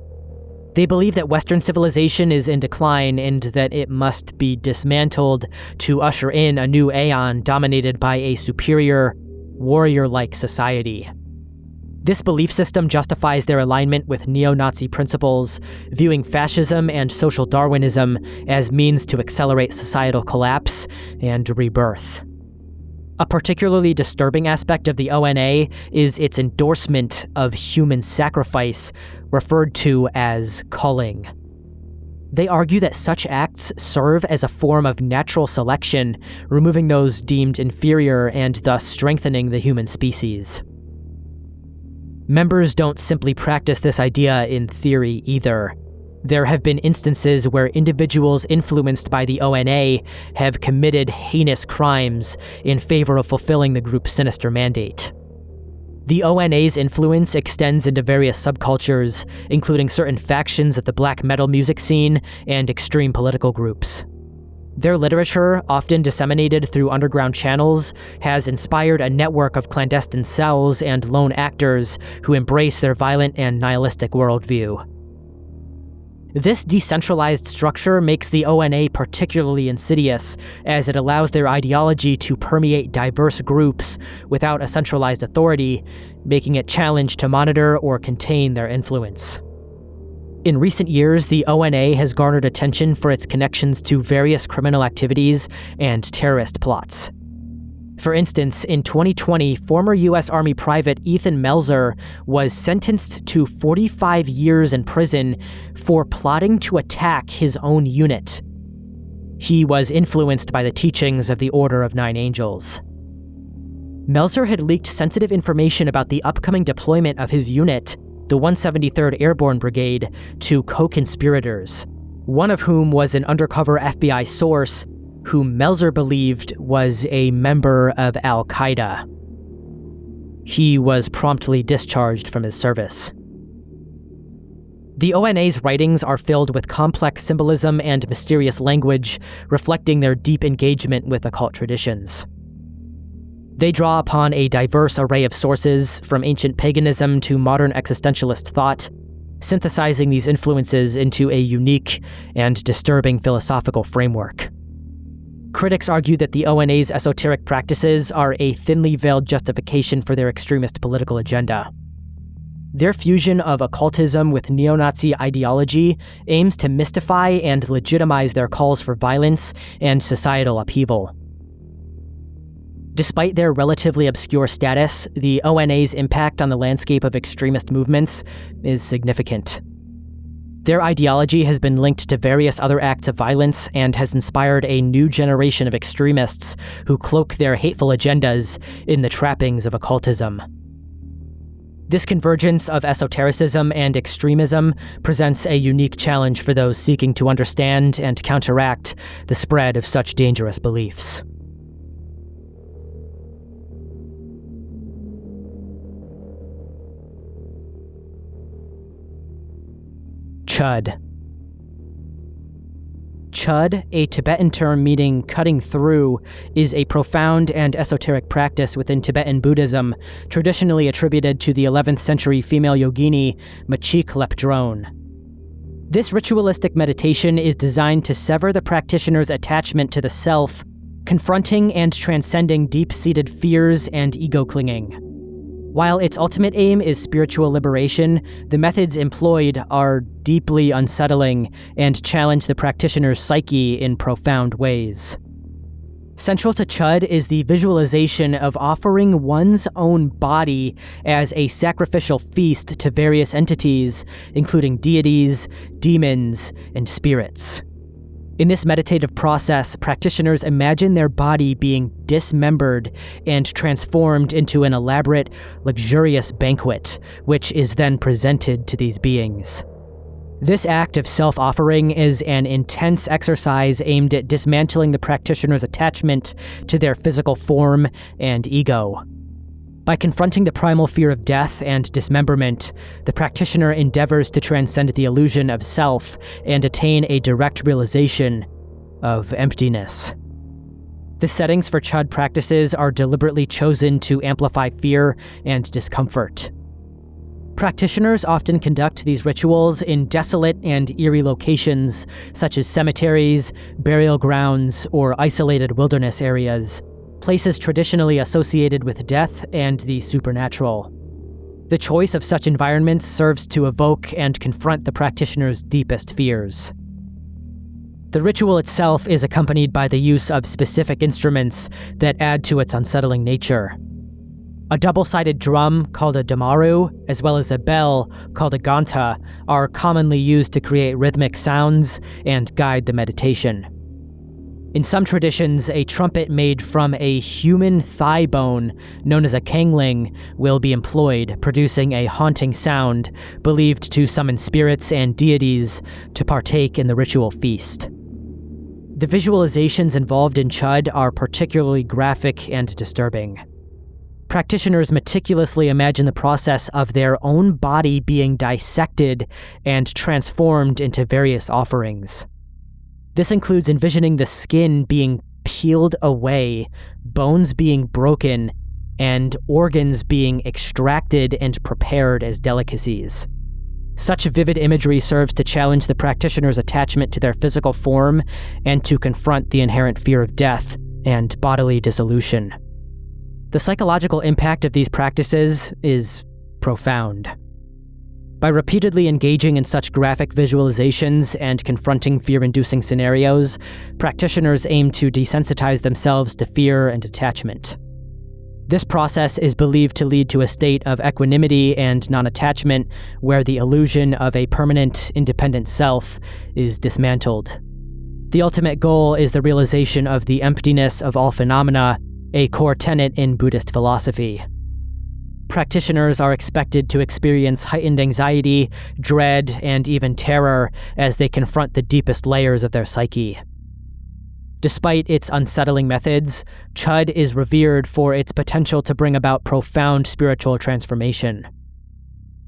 They believe that Western civilization is in decline and that it must be dismantled to usher in a new aeon dominated by a superior, warrior-like society. This belief system justifies their alignment with neo-Nazi principles, viewing fascism and social Darwinism as means to accelerate societal collapse and rebirth. A particularly disturbing aspect of the ONA is its endorsement of human sacrifice, referred to as culling. They argue that such acts serve as a form of natural selection, removing those deemed inferior and thus strengthening the human species. Members don't simply practice this idea in theory either. There have been instances where individuals influenced by the ONA have committed heinous crimes in favor of fulfilling the group's sinister mandate. The ONA's influence extends into various subcultures, including certain factions of the black metal music scene and extreme political groups. Their literature, often disseminated through underground channels, has inspired a network of clandestine cells and lone actors who embrace their violent and nihilistic worldview. This decentralized structure makes the ONA particularly insidious, as it allows their ideology to permeate diverse groups without a centralized authority, making it challenging to monitor or contain their influence. In recent years, the ONA has garnered attention for its connections to various criminal activities and terrorist plots. For instance, in 2020, former U.S. Army Private Ethan Melzer was sentenced to 45 years in prison for plotting to attack his own unit. He was influenced by the teachings of the Order of Nine Angels. Melzer had leaked sensitive information about the upcoming deployment of his unit, the 173rd Airborne Brigade, to co-conspirators, one of whom was an undercover FBI source whom Melzer believed was a member of Al-Qaeda. He was promptly discharged from his service. The ONA's writings are filled with complex symbolism and mysterious language, reflecting their deep engagement with occult traditions. They draw upon a diverse array of sources, from ancient paganism to modern existentialist thought, synthesizing these influences into a unique and disturbing philosophical framework. Critics argue that the ONA's esoteric practices are a thinly veiled justification for their extremist political agenda. Their fusion of occultism with neo-Nazi ideology aims to mystify and legitimize their calls for violence and societal upheaval. Despite their relatively obscure status, the ONA's impact on the landscape of extremist movements is significant. Their ideology has been linked to various other acts of violence and has inspired a new generation of extremists who cloak their hateful agendas in the trappings of occultism. This convergence of esotericism and extremism presents a unique challenge for those seeking to understand and counteract the spread of such dangerous beliefs. Chöd. Chöd, a Tibetan term meaning cutting through, is a profound and esoteric practice within Tibetan Buddhism, traditionally attributed to the 11th century female yogini Machik Lepdrone. This ritualistic meditation is designed to sever the practitioner's attachment to the self, confronting and transcending deep-seated fears and ego clinging. While its ultimate aim is spiritual liberation, the methods employed are deeply unsettling and challenge the practitioner's psyche in profound ways. Central to Chöd is the visualization of offering one's own body as a sacrificial feast to various entities, including deities, demons, and spirits. In this meditative process, practitioners imagine their body being dismembered and transformed into an elaborate, luxurious banquet, which is then presented to these beings. This act of self-offering is an intense exercise aimed at dismantling the practitioner's attachment to their physical form and ego. By confronting the primal fear of death and dismemberment, the practitioner endeavors to transcend the illusion of self and attain a direct realization of emptiness. The settings for Chöd practices are deliberately chosen to amplify fear and discomfort. Practitioners often conduct these rituals in desolate and eerie locations, such as cemeteries, burial grounds, or isolated wilderness areas, places traditionally associated with death and the supernatural. The choice of such environments serves to evoke and confront the practitioner's deepest fears. The ritual itself is accompanied by the use of specific instruments that add to its unsettling nature. A double-sided drum, called a damaru, as well as a bell, called a ganta, are commonly used to create rhythmic sounds and guide the meditation. In some traditions, a trumpet made from a human thigh bone, known as a kangling, will be employed, producing a haunting sound believed to summon spirits and deities to partake in the ritual feast. The visualizations involved in Chöd are particularly graphic and disturbing. Practitioners meticulously imagine the process of their own body being dissected and transformed into various offerings. This includes envisioning the skin being peeled away, bones being broken, and organs being extracted and prepared as delicacies. Such vivid imagery serves to challenge the practitioner's attachment to their physical form and to confront the inherent fear of death and bodily dissolution. The psychological impact of these practices is profound. By repeatedly engaging in such graphic visualizations and confronting fear-inducing scenarios, practitioners aim to desensitize themselves to fear and attachment. This process is believed to lead to a state of equanimity and non-attachment where the illusion of a permanent, independent self is dismantled. The ultimate goal is the realization of the emptiness of all phenomena, a core tenet in Buddhist philosophy. Practitioners are expected to experience heightened anxiety, dread, and even terror as they confront the deepest layers of their psyche. Despite its unsettling methods, Chöd is revered for its potential to bring about profound spiritual transformation.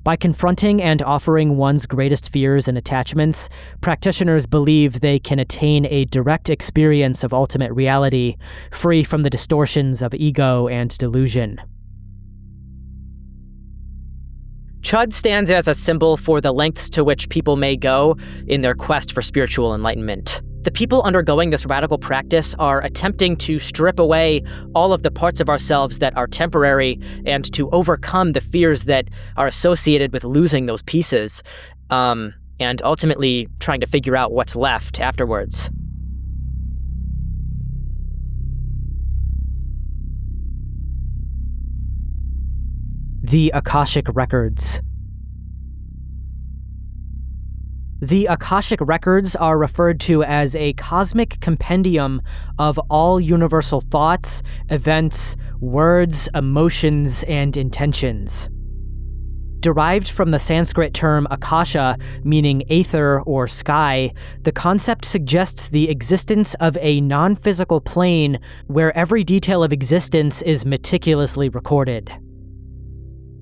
By confronting and offering one's greatest fears and attachments, practitioners believe they can attain a direct experience of ultimate reality, free from the distortions of ego and delusion. Chöd stands as a symbol for the lengths to which people may go in their quest for spiritual enlightenment. The people undergoing this radical practice are attempting to strip away all of the parts of ourselves that are temporary and to overcome the fears that are associated with losing those pieces, and ultimately trying to figure out what's left afterwards. The Akashic Records. The Akashic Records are referred to as a cosmic compendium of all universal thoughts, events, words, emotions, and intentions. Derived from the Sanskrit term akasha, meaning aether or sky, the concept suggests the existence of a non-physical plane where every detail of existence is meticulously recorded.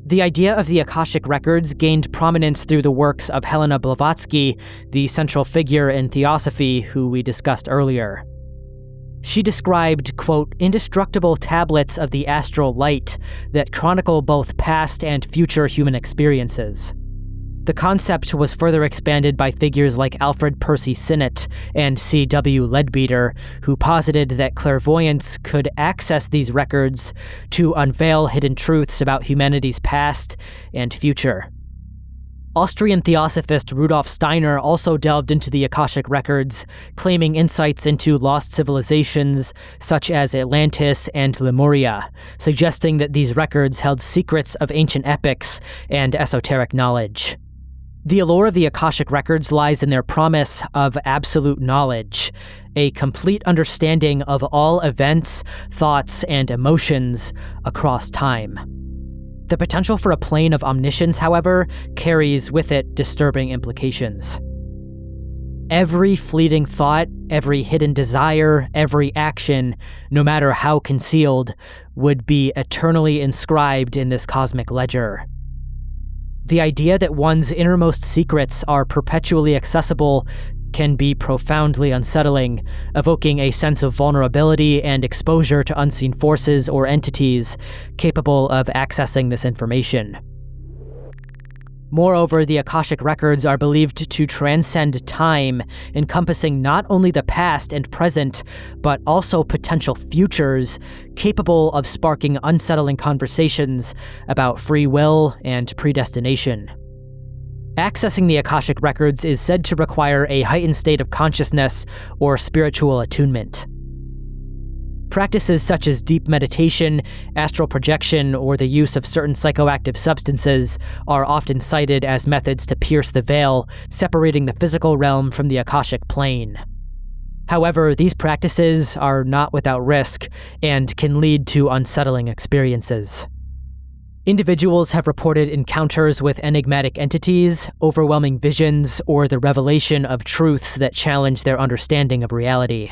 The idea of the Akashic Records gained prominence through the works of Helena Blavatsky, the central figure in Theosophy who we discussed earlier. She described, quote, indestructible tablets of the astral light that chronicle both past and future human experiences. The concept was further expanded by figures like Alfred Percy Sinnett and C.W. Leadbeater, who posited that clairvoyants could access these records to unveil hidden truths about humanity's past and future. Austrian theosophist Rudolf Steiner also delved into the Akashic Records, claiming insights into lost civilizations such as Atlantis and Lemuria, suggesting that these records held secrets of ancient epics and esoteric knowledge. The allure of the Akashic Records lies in their promise of absolute knowledge, a complete understanding of all events, thoughts, and emotions across time. The potential for a plane of omniscience, however, carries with it disturbing implications. Every fleeting thought, every hidden desire, every action, no matter how concealed, would be eternally inscribed in this cosmic ledger. The idea that one's innermost secrets are perpetually accessible can be profoundly unsettling, evoking a sense of vulnerability and exposure to unseen forces or entities capable of accessing this information. Moreover, the Akashic Records are believed to transcend time, encompassing not only the past and present, but also potential futures, capable of sparking unsettling conversations about free will and predestination. Accessing the Akashic Records is said to require a heightened state of consciousness or spiritual attunement. Practices such as deep meditation, astral projection, or the use of certain psychoactive substances are often cited as methods to pierce the veil, separating the physical realm from the Akashic plane. However, these practices are not without risk and can lead to unsettling experiences. Individuals have reported encounters with enigmatic entities, overwhelming visions, or the revelation of truths that challenge their understanding of reality.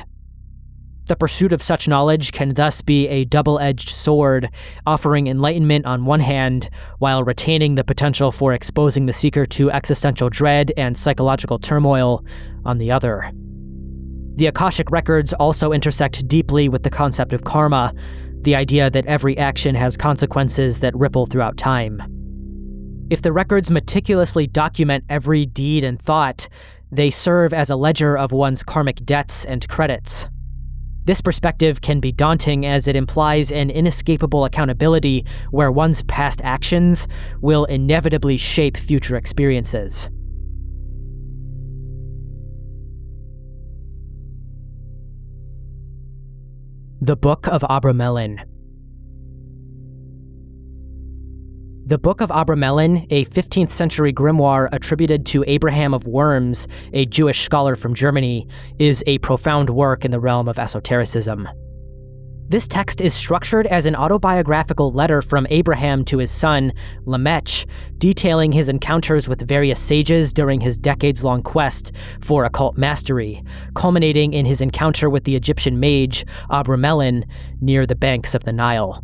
The pursuit of such knowledge can thus be a double-edged sword, offering enlightenment on one hand, while retaining the potential for exposing the seeker to existential dread and psychological turmoil on the other. The Akashic Records also intersect deeply with the concept of karma, the idea that every action has consequences that ripple throughout time. If the records meticulously document every deed and thought, they serve as a ledger of one's karmic debts and credits. This perspective can be daunting as it implies an inescapable accountability where one's past actions will inevitably shape future experiences. The Book of Abramelin. The Book of Abramelin, a 15th century grimoire attributed to Abraham of Worms, a Jewish scholar from Germany, is a profound work in the realm of esotericism. This text is structured as an autobiographical letter from Abraham to his son, Lamech, detailing his encounters with various sages during his decades-long quest for occult mastery, culminating in his encounter with the Egyptian mage, Abramelin, near the banks of the Nile.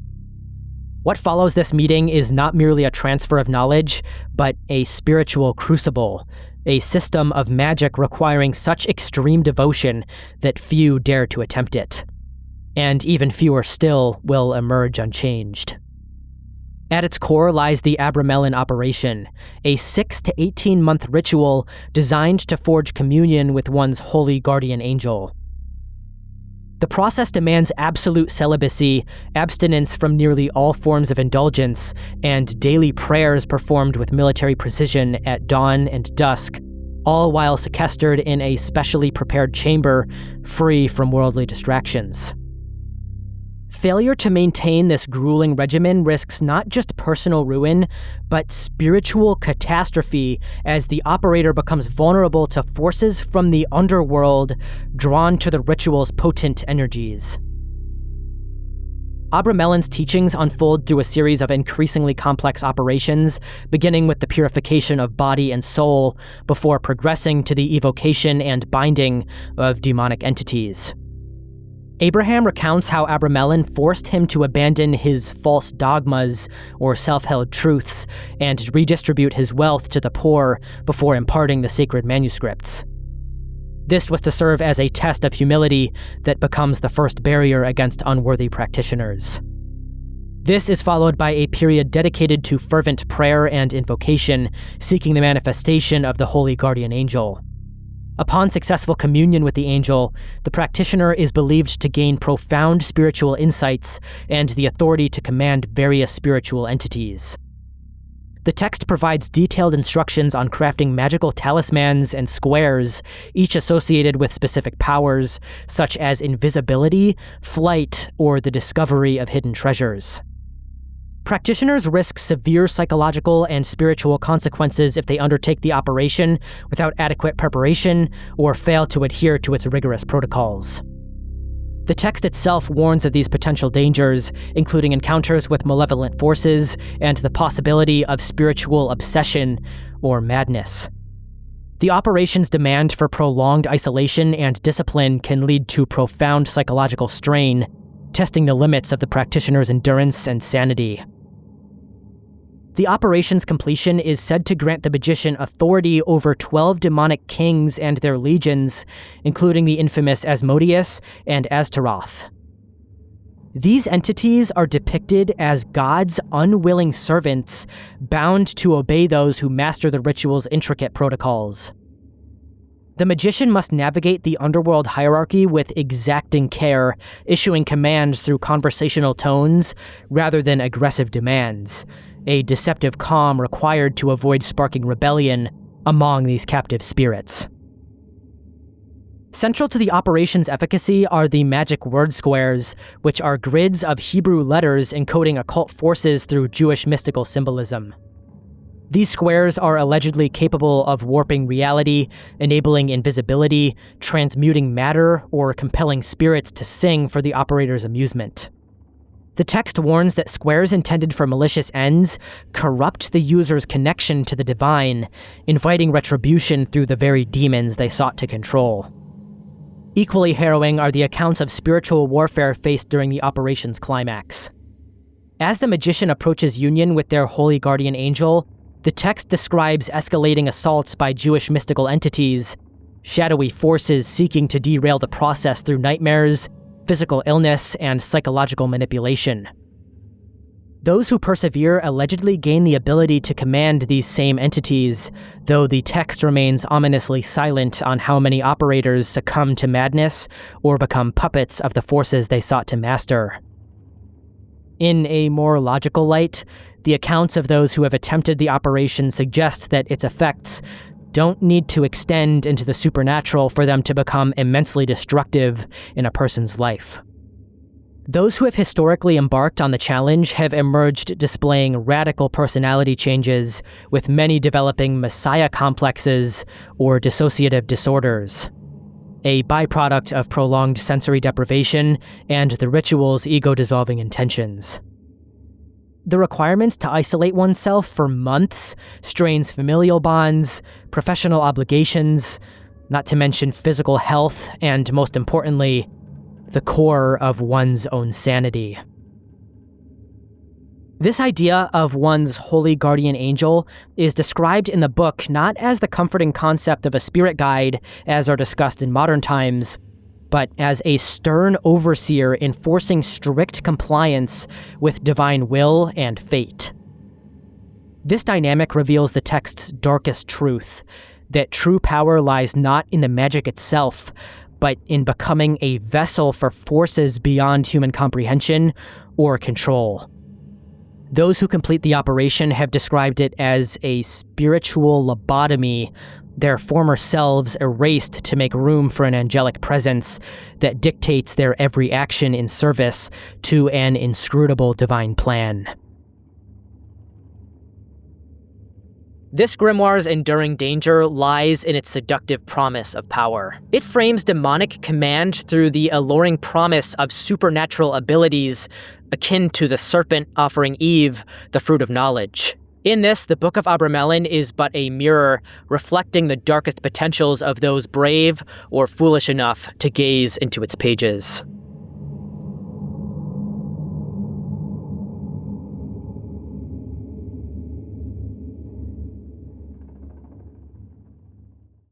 What follows this meeting is not merely a transfer of knowledge, but a spiritual crucible, a system of magic requiring such extreme devotion that few dare to attempt it. And even fewer still will emerge unchanged. At its core lies the Abramelin operation, a 6 to 18-month ritual designed to forge communion with one's holy guardian angel. The process demands absolute celibacy, abstinence from nearly all forms of indulgence, and daily prayers performed with military precision at dawn and dusk, all while sequestered in a specially prepared chamber, free from worldly distractions. Failure to maintain this grueling regimen risks not just personal ruin, but spiritual catastrophe as the operator becomes vulnerable to forces from the underworld drawn to the ritual's potent energies. Abramelin's teachings unfold through a series of increasingly complex operations, beginning with the purification of body and soul, before progressing to the evocation and binding of demonic entities. Abraham recounts how Abramelin forced him to abandon his false dogmas or self-held truths and redistribute his wealth to the poor before imparting the sacred manuscripts. This was to serve as a test of humility that becomes the first barrier against unworthy practitioners. This is followed by a period dedicated to fervent prayer and invocation, seeking the manifestation of the holy guardian angel. Upon successful communion with the angel, the practitioner is believed to gain profound spiritual insights and the authority to command various spiritual entities. The text provides detailed instructions on crafting magical talismans and squares, each associated with specific powers, such as invisibility, flight, or the discovery of hidden treasures. Practitioners risk severe psychological and spiritual consequences if they undertake the operation without adequate preparation or fail to adhere to its rigorous protocols. The text itself warns of these potential dangers, including encounters with malevolent forces and the possibility of spiritual obsession or madness. The operation's demand for prolonged isolation and discipline can lead to profound psychological strain, testing the limits of the practitioner's endurance and sanity. The operation's completion is said to grant the magician authority over 12 demonic kings and their legions, including the infamous Asmodeus and Astaroth. These entities are depicted as God's unwilling servants, bound to obey those who master the ritual's intricate protocols. The magician must navigate the underworld hierarchy with exacting care, issuing commands through conversational tones rather than aggressive demands, a deceptive calm required to avoid sparking rebellion among these captive spirits. Central to the operation's efficacy are the magic word squares, which are grids of Hebrew letters encoding occult forces through Jewish mystical symbolism. These squares are allegedly capable of warping reality, enabling invisibility, transmuting matter, or compelling spirits to sing for the operator's amusement. The text warns that squares intended for malicious ends corrupt the user's connection to the divine, inviting retribution through the very demons they sought to control. Equally harrowing are the accounts of spiritual warfare faced during the operation's climax. As the magician approaches union with their holy guardian angel, the text describes escalating assaults by Jewish mystical entities, shadowy forces seeking to derail the process through nightmares, physical illness, and psychological manipulation. Those who persevere allegedly gain the ability to command these same entities, though the text remains ominously silent on how many operators succumb to madness or become puppets of the forces they sought to master. In a more logical light, the accounts of those who have attempted the operation suggest that its effects don't need to extend into the supernatural for them to become immensely destructive in a person's life. Those who have historically embarked on the challenge have emerged displaying radical personality changes, with many developing messiah complexes or dissociative disorders, a byproduct of prolonged sensory deprivation and the ritual's ego-dissolving intentions. The requirements to isolate oneself for months strains familial bonds, professional obligations, not to mention physical health, and most importantly, the core of one's own sanity. This idea of one's holy guardian angel is described in the book not as the comforting concept of a spirit guide, as are discussed in modern times, but as a stern overseer enforcing strict compliance with divine will and fate. This dynamic reveals the text's darkest truth, that true power lies not in the magic itself, but in becoming a vessel for forces beyond human comprehension or control. Those who complete the operation have described it as a spiritual lobotomy, their former selves erased to make room for an angelic presence that dictates their every action in service to an inscrutable divine plan. This grimoire's enduring danger lies in its seductive promise of power. It frames demonic command through the alluring promise of supernatural abilities akin to the serpent offering Eve the fruit of knowledge. In this, the Book of Abramelin is but a mirror reflecting the darkest potentials of those brave or foolish enough to gaze into its pages.